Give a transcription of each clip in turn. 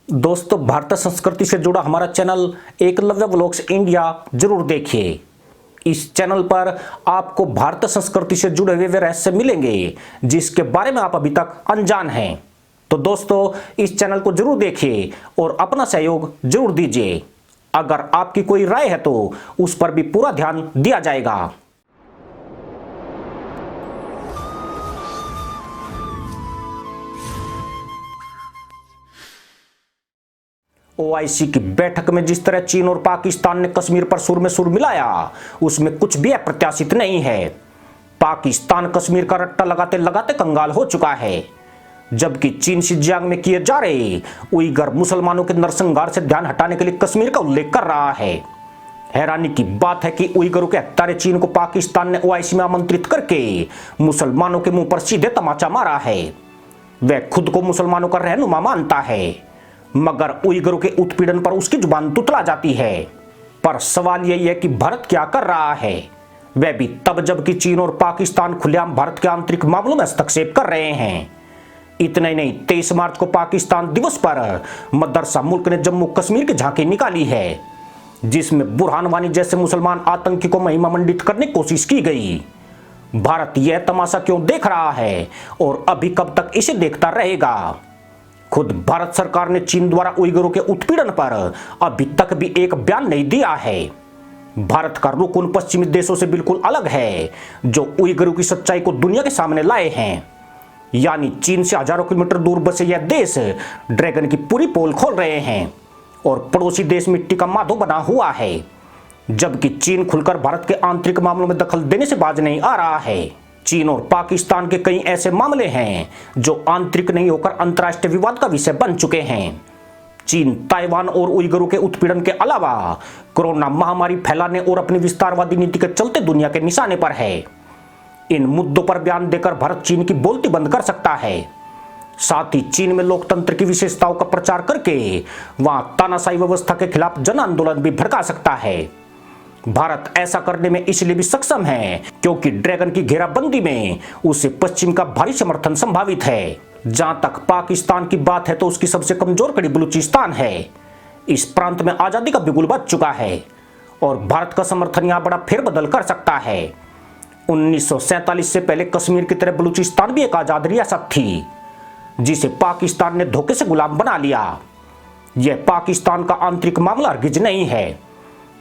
दोस्तों, भारतीय संस्कृति से जुड़ा हमारा चैनल एकलव्य व्लॉग्स इंडिया जरूर देखिए। इस चैनल पर आपको भारतीय संस्कृति से जुड़े हुए रहस्य मिलेंगे जिसके बारे में आप अभी तक अनजान हैं। तो दोस्तों, इस चैनल को जरूर देखिए और अपना सहयोग जरूर दीजिए। अगर आपकी कोई राय है तो उस पर भी पूरा ध्यान दिया जाएगा। ओआईसी की बैठक में जिस तरह चीन और पाकिस्तान ने कश्मीर पर सुर में सुर मिलाया, उसमें कुछ भी अप्रत्याशित नहीं है। पाकिस्तान कश्मीर का रट्टा लगाते लगाते कंगाल हो चुका है, जबकि चीन शिनजियांग में किए जा रहे उइगर मुसलमानों के नरसंहार से ध्यान हटाने के लिए कश्मीर का उल्लेख कर रहा है। हैरानी की बात है कि उइगरों के हत्यारे चीन को पाकिस्तान ने ओआईसी में आमंत्रित करके मुसलमानों के मुंह पर सीधे तमाचा मारा है। वह खुद को मुसलमानों का रहनुमा मानता है, मगर उइगरों के उत्पीड़न पर उसकी जुबान तुतला जाती है। पर सवाल यही है कि भारत क्या कर रहा है, वह भी तब जबकि चीन और पाकिस्तान खुलेआम भारत के आंतरिक मामलों में हस्तक्षेप कर रहे हैं। इतना ही नहीं, 23 मार्च को पाकिस्तान दिवस पर मदरसा मुल्क ने जम्मू कश्मीर की झांकी निकाली है, जिसमें बुरहान वानी जैसे मुसलमान आतंकी को महिमा मंडित करने की कोशिश की गई। भारत यह तमाशा क्यों देख रहा है और अभी कब तक इसे देखता रहेगा? खुद भारत सरकार ने चीन द्वारा उइगरों के उत्पीड़न पर अभी तक भी एक बयान नहीं दिया है। भारत का रुख उन पश्चिमी देशों से बिल्कुल अलग है जो उइगरों की सच्चाई को दुनिया के सामने लाए हैं। यानी चीन से हजारों किलोमीटर दूर बसे यह देश ड्रैगन की पूरी पोल खोल रहे हैं और पड़ोसी देश मिट्टी का माधो बना हुआ है, जबकि चीन खुलकर भारत के आंतरिक मामलों में दखल देने से बाज नहीं आ रहा है। चीन और पाकिस्तान के कई ऐसे मामले हैं जो आंतरिक नहीं होकर अंतर्राष्ट्रीय विवाद का विषय बन चुके हैं। चीन ताइवान और उइगरों के उत्पीड़न के अलावा कोरोना महामारी फैलाने और अपनी विस्तारवादी नीति के चलते दुनिया के निशाने पर है। इन मुद्दों पर बयान देकर भारत चीन की बोलती बंद कर सकता है। साथ ही चीन में लोकतंत्र की विशेषताओं का प्रचार करके वहां तानाशाही व्यवस्था के खिलाफ जन आंदोलन भी भड़का सकता है। भारत ऐसा करने में इसलिए भी सक्षम है क्योंकि ड्रैगन की घेराबंदी में उसे पश्चिम का भारी समर्थन संभावित है। जहां तक पाकिस्तान की बात है तो उसकी सबसे कमजोर कड़ी बलूचिस्तान है। इस प्रांत में आजादी का बिगुल बज चुका है और भारत का समर्थन यहां बड़ा फेरबदल कर सकता है। 1947 से पहले कश्मीर की तरह बलूचिस्तान भी एक आजाद रियासत थी, जिसे पाकिस्तान ने धोखे से गुलाम बना लिया। यह पाकिस्तान का आंतरिक मामला हरगिज नहीं है,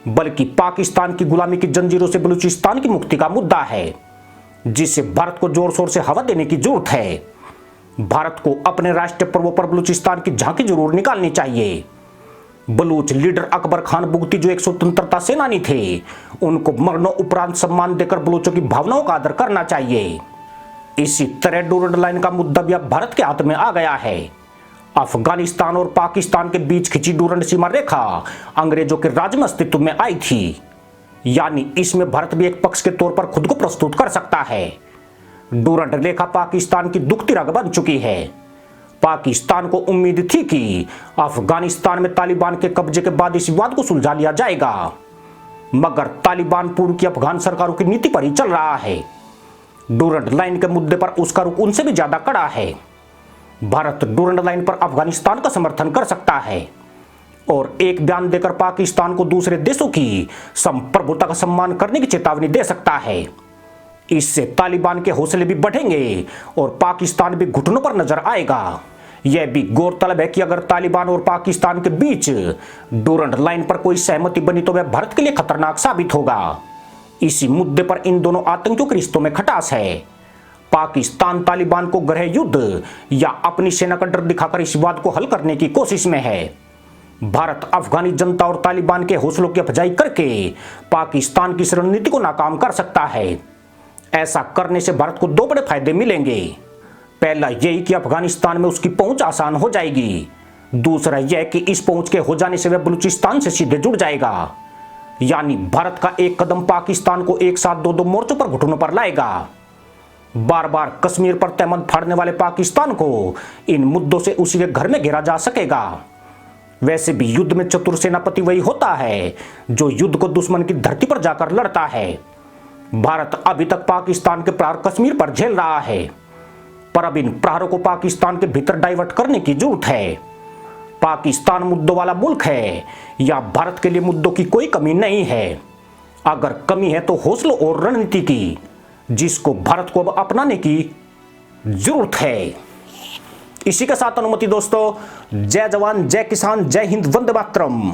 बल्कि पाकिस्तान की गुलामी की जंजीरों से बलूचिस्तान की मुक्ति का मुद्दा है, जिसे भारत को जोर शोर से हवा देने की जरूरत है। भारत को अपने राष्ट्रीय पर्वों पर बलूचिस्तान की झांकी जरूर निकालनी चाहिए। बलूच लीडर अकबर खान बुगटी जो एक स्वतंत्रता सेनानी थे, उनको मरणों उपरांत सम्मान देकर बलूचों की भावनाओं का आदर करना चाहिए। इसी तरह डूरंड लाइन का मुद्दा भी अब भारत के हाथ में आ गया है। अफगानिस्तान और पाकिस्तान के बीच खिंची डूरंड सीमा रेखा अंग्रेजों के राज में अस्तित्व में आई थी। यानी इसमें भारत भी एक पक्ष के तौर पर खुद को प्रस्तुत कर सकता है। डूरंड रेखा पाकिस्तान की दुखती रग बन चुकी है। पाकिस्तान को उम्मीद थी कि अफगानिस्तान में तालिबान के कब्जे के बाद इस विवाद को सुलझा लिया जाएगा, मगर तालिबान पूर्व की अफगान सरकारों की नीति पर ही चल रहा है। डूरंड लाइन के मुद्दे पर उसका रुख उनसे भी ज्यादा कड़ा है। भारत डूरंड लाइन पर अफगानिस्तान का समर्थन कर सकता है और एक बयान देकर पाकिस्तान को दूसरे देशों की संप्रभुता का सम्मान करने की चेतावनी दे सकता है। इससे तालिबान के हौसले भी बढ़ेंगे और पाकिस्तान भी घुटनों पर नजर आएगा। यह भी गौरतलब है कि अगर तालिबान और पाकिस्तान के बीच डूरंड लाइन पर कोई सहमति बनी तो वह भारत के लिए खतरनाक साबित होगा। इसी मुद्दे पर इन दोनों आतंकियों के रिश्तों में खटास है। पाकिस्तान तालिबान को गृह युद्ध या अपनी सेना का डर दिखाकर इस विवाद को हल करने की कोशिश में है। भारत अफगानी जनता और तालिबान के हौसलों की अफजाई करके पाकिस्तान की इस रणनीति को नाकाम कर सकता है। ऐसा करने से भारत को दो बड़े फायदे मिलेंगे। पहला यही कि अफगानिस्तान में उसकी पहुंच आसान हो जाएगी। दूसरा यह कि इस पहुंच के हो जाने से वह बलूचिस्तान से सीधे जुड़ जाएगा। यानी भारत का एक कदम पाकिस्तान को एक साथ दो मोर्चों पर घुटनों पर लाएगा। बार बार कश्मीर पर तहमत फाड़ने वाले पाकिस्तान को इन मुद्दों से उसी के घर में घेरा जा सकेगा। वैसे भी युद्ध में चतुर सेनापति वही होता है जो युद्ध को दुश्मन की धरती पर जाकर लड़ता है। भारत अभी तक पाकिस्तान के प्रहार कश्मीर पर झेल रहा है, पर अब इन प्रहारों को पाकिस्तान के भीतर डाइवर्ट करने की जरूरत है। पाकिस्तान मुद्दों वाला मुल्क है या भारत के लिए मुद्दों की कोई कमी नहीं है। अगर कमी है तो हौसलों और रणनीति की, जिसको भारत को अब अपनाने की जरूरत है। इसी के साथ अनुमति दोस्तों, जय जवान, जय किसान, जय हिंद, वंदे मातरम।